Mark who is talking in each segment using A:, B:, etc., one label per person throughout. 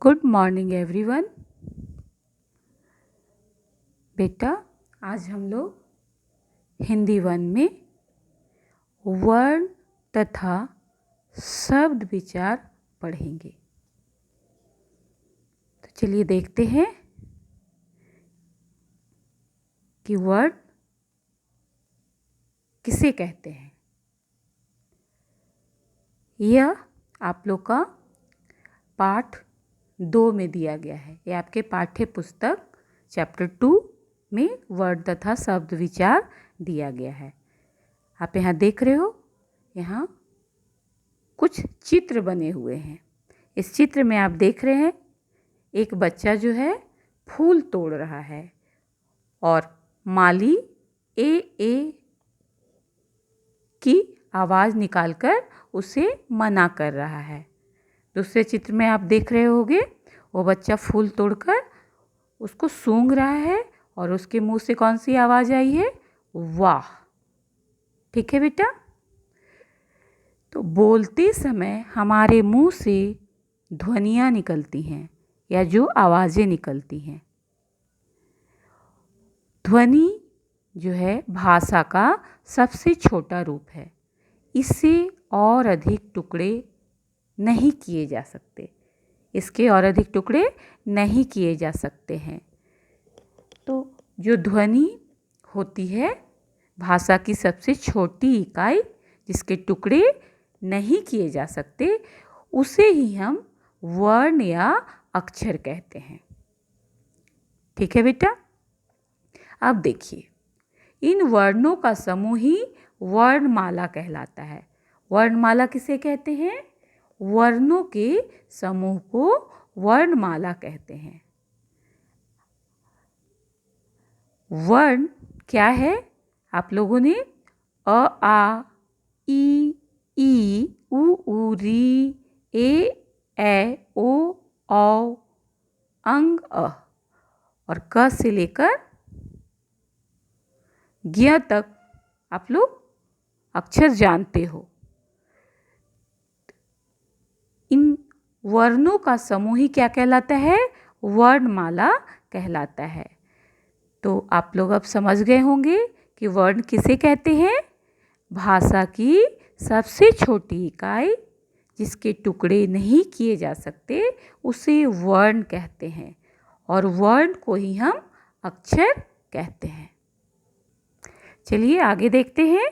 A: Good morning everyone. बेटा, आज हम लोग हिंदी 1 में वर्ण तथा शब्द विचार पढ़ेंगे। तो चलिए देखते हैं कि वर्ण किसे कहते हैं। यह आप लोग का पाठ 2 में दिया गया है। यह आपके पाठ्य पुस्तक चैप्टर 2 में वर्ण तथा शब्द विचार दिया गया है। आप यहाँ देख रहे हो, यहाँ कुछ चित्र बने हुए हैं। इस चित्र में आप देख रहे हैं एक बच्चा जो है फूल तोड़ रहा है और माली ए ए की आवाज़ निकालकर उसे मना कर रहा है। दूसरे चित्र में आप देख रहे होंगे वो बच्चा फूल तोड़कर उसको सूंघ रहा है और उसके मुंह से कौन सी आवाज़ आई है? वाह। ठीक है बेटा। तो बोलते समय हमारे मुंह से ध्वनियाँ निकलती हैं या जो आवाज़ें निकलती हैं। ध्वनि जो है भाषा का सबसे छोटा रूप है। इससे और अधिक टुकड़े नहीं किए जा सकते। इसके और अधिक टुकड़े नहीं किए जा सकते हैं। तो जो ध्वनि होती है भाषा की सबसे छोटी इकाई, जिसके टुकड़े नहीं किए जा सकते, उसे ही हम वर्ण या अक्षर कहते हैं। ठीक है बेटा। अब देखिए, इन वर्णों का समूह ही वर्णमाला कहलाता है। वर्णमाला किसे कहते हैं? वर्णों के समूह को वर्णमाला कहते हैं। वर्ण क्या है? आप लोगों ने अ आ ई उ ऊ री ए ओ औ अंग अ और क से लेकर ज्ञ तक आप लोग अक्षर जानते हो। इन वर्णों का समूह ही क्या कहलाता है? वर्णमाला कहलाता है। तो आप लोग अब समझ गए होंगे कि वर्ण किसे कहते हैं? भाषा की सबसे छोटी इकाई, जिसके टुकड़े नहीं किए जा सकते, उसे वर्ण कहते हैं और वर्ण को ही हम अक्षर कहते हैं। चलिए आगे देखते हैं।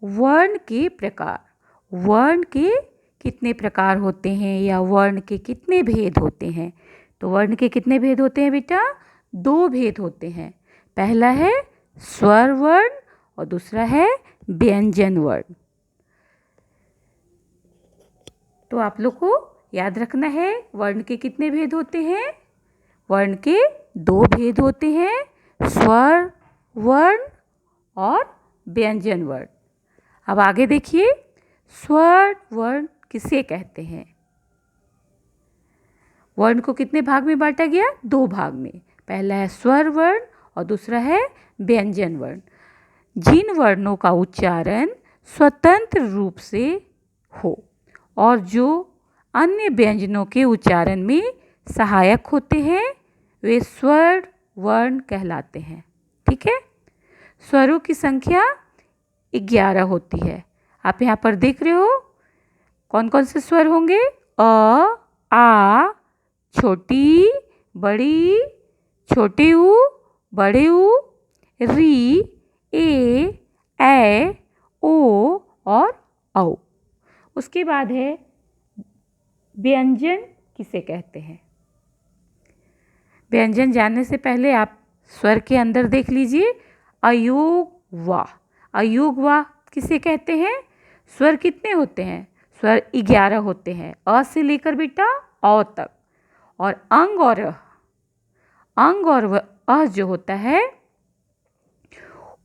A: वर्ण के प्रकार। वर्ण के कितने प्रकार होते हैं या वर्ण के कितने भेद होते हैं? तो वर्ण के कितने भेद होते हैं बेटा? 2 भेद होते हैं। पहला है स्वर वर्ण और दूसरा है व्यंजन वर्ण। तो आप लोग को याद रखना है वर्ण के कितने भेद होते हैं? वर्ण के 2 भेद होते हैं, स्वर वर्ण और व्यंजन वर्ण। अब आगे देखिए, स्वर वर्ण किसे कहते हैं? वर्ण को कितने भाग में बांटा गया? 2 भाग में। पहला है स्वर वर्ण और दूसरा है व्यंजन वर्ण। जिन वर्णों का उच्चारण स्वतंत्र रूप से हो और जो अन्य व्यंजनों के उच्चारण में सहायक होते हैं, वे स्वर वर्ण कहलाते हैं। ठीक है। स्वरों की संख्या 11 होती है। आप यहाँ पर देख रहे हो कौन कौन से स्वर होंगे? अ, आ, छोटी, बड़ी, छोटे ऊ, बड़े ऊ, री, ए, ओ और औ। उसके बाद है व्यंजन किसे कहते हैं? व्यंजन जानने से पहले आप स्वर के अंदर देख लीजिए। अयोग वा। अयोग वा किसे कहते हैं? स्वर कितने होते हैं? स्वर 11 होते हैं, अ से लेकर बेटा औ तक। और अंग और अ जो होता है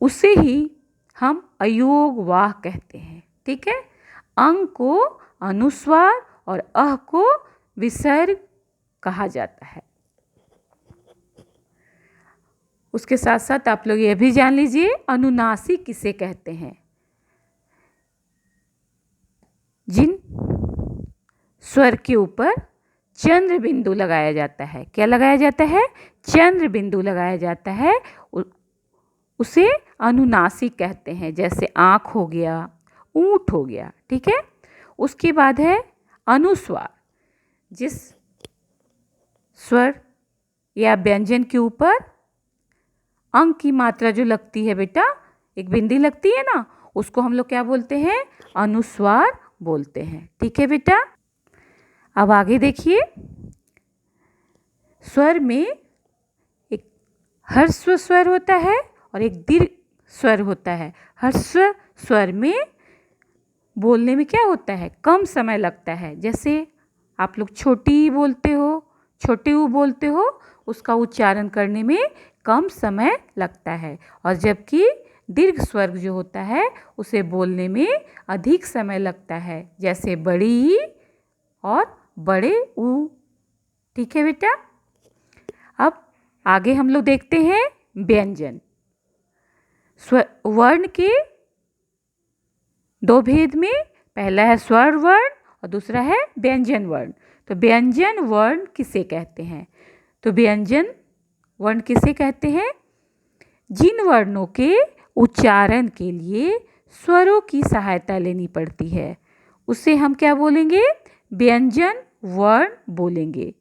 A: उसे ही हम अयोग वाह कहते हैं। ठीक है। अंग को अनुस्वार और अह को विसर्ग कहा जाता है। उसके साथ साथ आप लोग यह भी जान लीजिए अनुनासिक किसे कहते हैं? जिन स्वर के ऊपर चंद्र बिंदु लगाया जाता है। क्या लगाया जाता है? चंद्र बिंदु लगाया जाता है। उसे अनुनासिक कहते हैं, जैसे आँख हो गया, ऊँट हो गया। ठीक है। उसके बाद है अनुस्वार। जिस स्वर या व्यंजन के ऊपर अंक की मात्रा जो लगती है बेटा, एक बिंदी लगती है ना, उसको हम लोग क्या बोलते हैं? अनुस्वार बोलते हैं। ठीक है बेटा। अब आगे देखिए, स्वर में एक ह्रस्व स्वर होता है और एक दीर्घ स्वर होता है। ह्रस्व स्वर में बोलने में क्या होता है? कम समय लगता है। जैसे आप लोग छोटी बोलते हो, छोटे ऊ बोलते हो, उसका उच्चारण करने में कम समय लगता है। और जबकि दीर्घ स्वर जो होता है उसे बोलने में अधिक समय लगता है, जैसे बड़ी ई और बड़े ऊ। ठीक है बेटा। अब आगे हम लोग देखते हैं व्यंजन। वर्ण के दो भेद में, पहला है स्वर वर्ण और दूसरा है व्यंजन वर्ण। तो व्यंजन वर्ण किसे कहते हैं? तो व्यंजन वर्ण किसे कहते हैं? जिन वर्णों के उच्चारण के लिए स्वरों की सहायता लेनी पड़ती है, उसे हम क्या बोलेंगे? व्यंजन वर्ण बोलेंगे।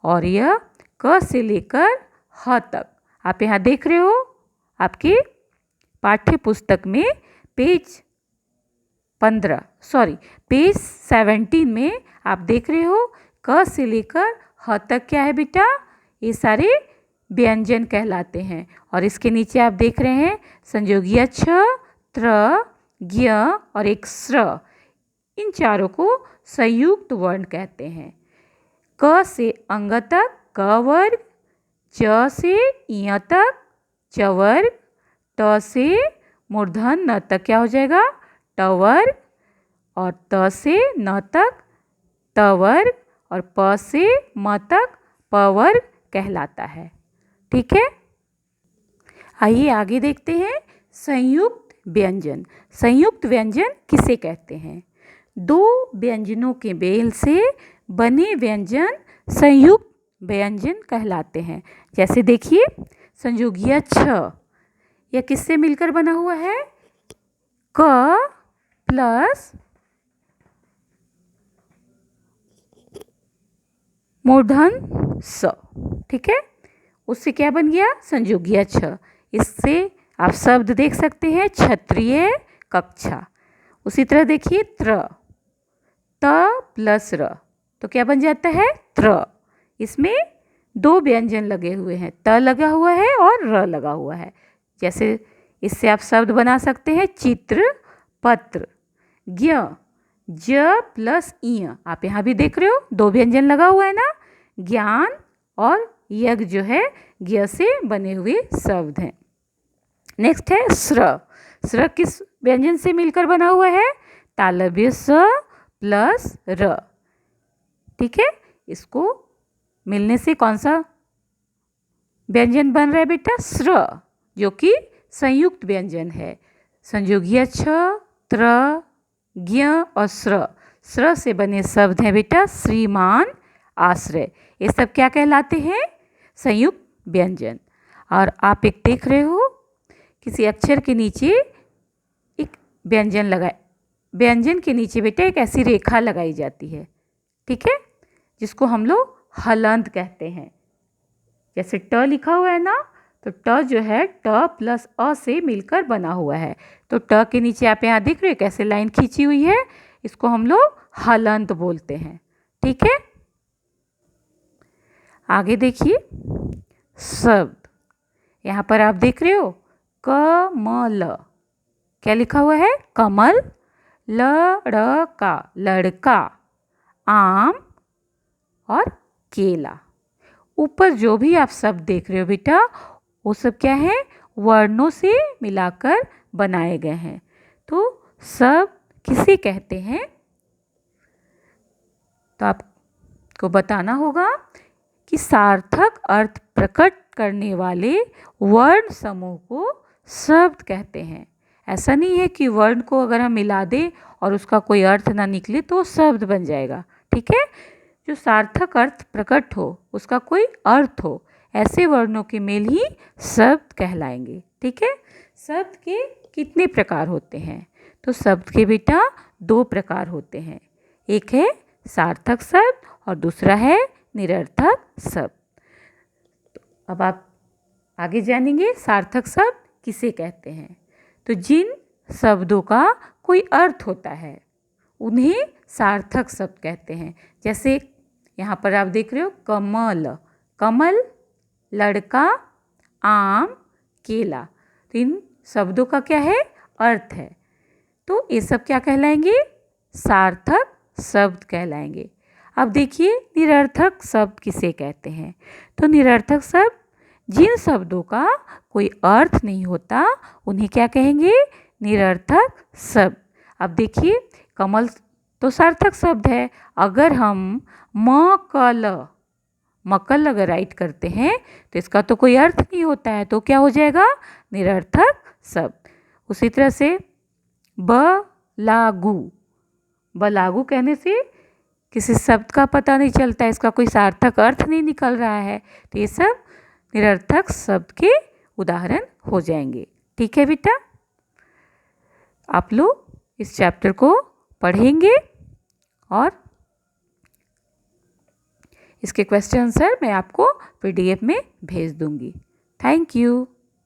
A: और यह क से लेकर ह तक, आप यहाँ देख रहे हो, आपके पाठ्य पुस्तक में पेज 17 में आप देख रहे हो, क से लेकर ह तक क्या है बेटा? ये सारे व्यंजन कहलाते हैं। और इसके नीचे आप देख रहे हैं संयोगिया छ, त्र, ज्ञ और एक स्र। इन चारों को संयुक्त वर्ण कहते हैं। क से अंग तक क वर्ग, च से इ तक च वर्ग, त से मूर्धन न तक क्या हो जाएगा? ट वर्ग, और त से न तक त वर्ग, और प से म तक प वर्ग कहलाता है। ठीक है। आइए आगे देखते हैं संयुक्त व्यंजन। संयुक्त व्यंजन किसे कहते हैं? दो व्यंजनों के मेल से बने व्यंजन संयुक्त व्यंजन कहलाते हैं। जैसे देखिए संयोगिया छ, यह किससे मिलकर बना हुआ है? क प्लस मूर्धन स। ठीक है। उससे क्या बन गया? संयोगिया छ। इससे आप शब्द देख सकते हैं क्षत्रिय कक्षा। उसी तरह देखिए त्र, त प्लस र, तो क्या बन जाता है? त्र। इसमें दो व्यंजन लगे हुए हैं, त लगा हुआ है और र लगा हुआ है। जैसे इससे आप शब्द बना सकते हैं चित्र, पत्र। ज्ञ, ज प्लस इय, आप यहाँ भी देख रहे हो दो व्यंजन लगा हुआ है ना। ज्ञान और यज्ञ जो है ज्ञ से बने हुए शब्द हैं। नेक्स्ट है स्र। स्र किस व्यंजन से मिलकर बना हुआ है? तालव्य स प्लस र। ठीक है। इसको मिलने से कौन सा व्यंजन बन रहा है बेटा? स्र, जो कि संयुक्त व्यंजन है। संयोगिया छ, त्र, ज्ञ और स्र। स्र से बने शब्द हैं बेटा श्रीमान, आश्रय। ये सब क्या कहलाते हैं? संयुक्त व्यंजन। और आप एक देख रहे हो, किसी अक्षर के नीचे एक व्यंजन लगाए, व्यंजन के नीचे बेटा एक ऐसी रेखा लगाई जाती है। ठीक है। जिसको हम लोग हलंत कहते हैं। जैसे ट लिखा हुआ है ना, तो ट जो है ट प्लस अ से मिलकर बना हुआ है। तो ट के नीचे आप यहाँ देख रहे हो कैसे लाइन खींची हुई है, इसको हम लोग हलंत बोलते हैं। ठीक है। आगे देखिए शब्द, यहाँ पर आप देख रहे हो कमल, क्या लिखा हुआ है? कमल। लड़का, लड़का। आम और केला। ऊपर जो भी आप शब्द देख रहे हो बेटा, वो सब क्या है? वर्णों से मिलाकर बनाए गए हैं। तो शब्द किसे कहते हैं? तो आपको बताना होगा कि सार्थक अर्थ प्रकट करने वाले वर्ण समूह को शब्द कहते हैं। ऐसा नहीं है कि वर्ण को अगर हम मिला दें और उसका कोई अर्थ ना निकले तो शब्द बन जाएगा। ठीक है। जो सार्थक अर्थ प्रकट हो, उसका कोई अर्थ हो, ऐसे वर्णों के मेल ही शब्द कहलाएंगे। ठीक है। शब्द के कितने प्रकार होते हैं? तो शब्द के बेटा 2 प्रकार होते हैं। एक है सार्थक शब्द और दूसरा है निरर्थक शब्द। तो अब आप आगे जानेंगे सार्थक शब्द किसे कहते हैं। तो जिन शब्दों का कोई अर्थ होता है उन्हें सार्थक शब्द कहते हैं। जैसे यहाँ पर आप देख रहे हो कमल, कमल, लड़का, आम, केला। तो इन शब्दों का क्या है? अर्थ है। तो ये सब क्या कहलाएंगे? सार्थक शब्द कहलाएंगे। अब देखिए निरर्थक शब्द किसे कहते हैं। तो निरर्थक शब्द जिन शब्दों का कोई अर्थ नहीं होता उन्हें क्या कहेंगे? निरर्थक शब्द। अब देखिए कमल तो सार्थक शब्द है। अगर हम मकल अगर राइट करते हैं तो इसका तो कोई अर्थ नहीं होता है, तो क्या हो जाएगा? निरर्थक शब्द। उसी तरह से बलागू कहने से किसी शब्द का पता नहीं चलता, इसका कोई सार्थक अर्थ नहीं निकल रहा है, तो ये सब निरर्थक शब्द के उदाहरण हो जाएंगे। ठीक है बेटा, आप लोग इस चैप्टर को पढ़ेंगे और इसके क्वेश्चन आंसर मैं आपको PDF में भेज दूंगी। Thank you.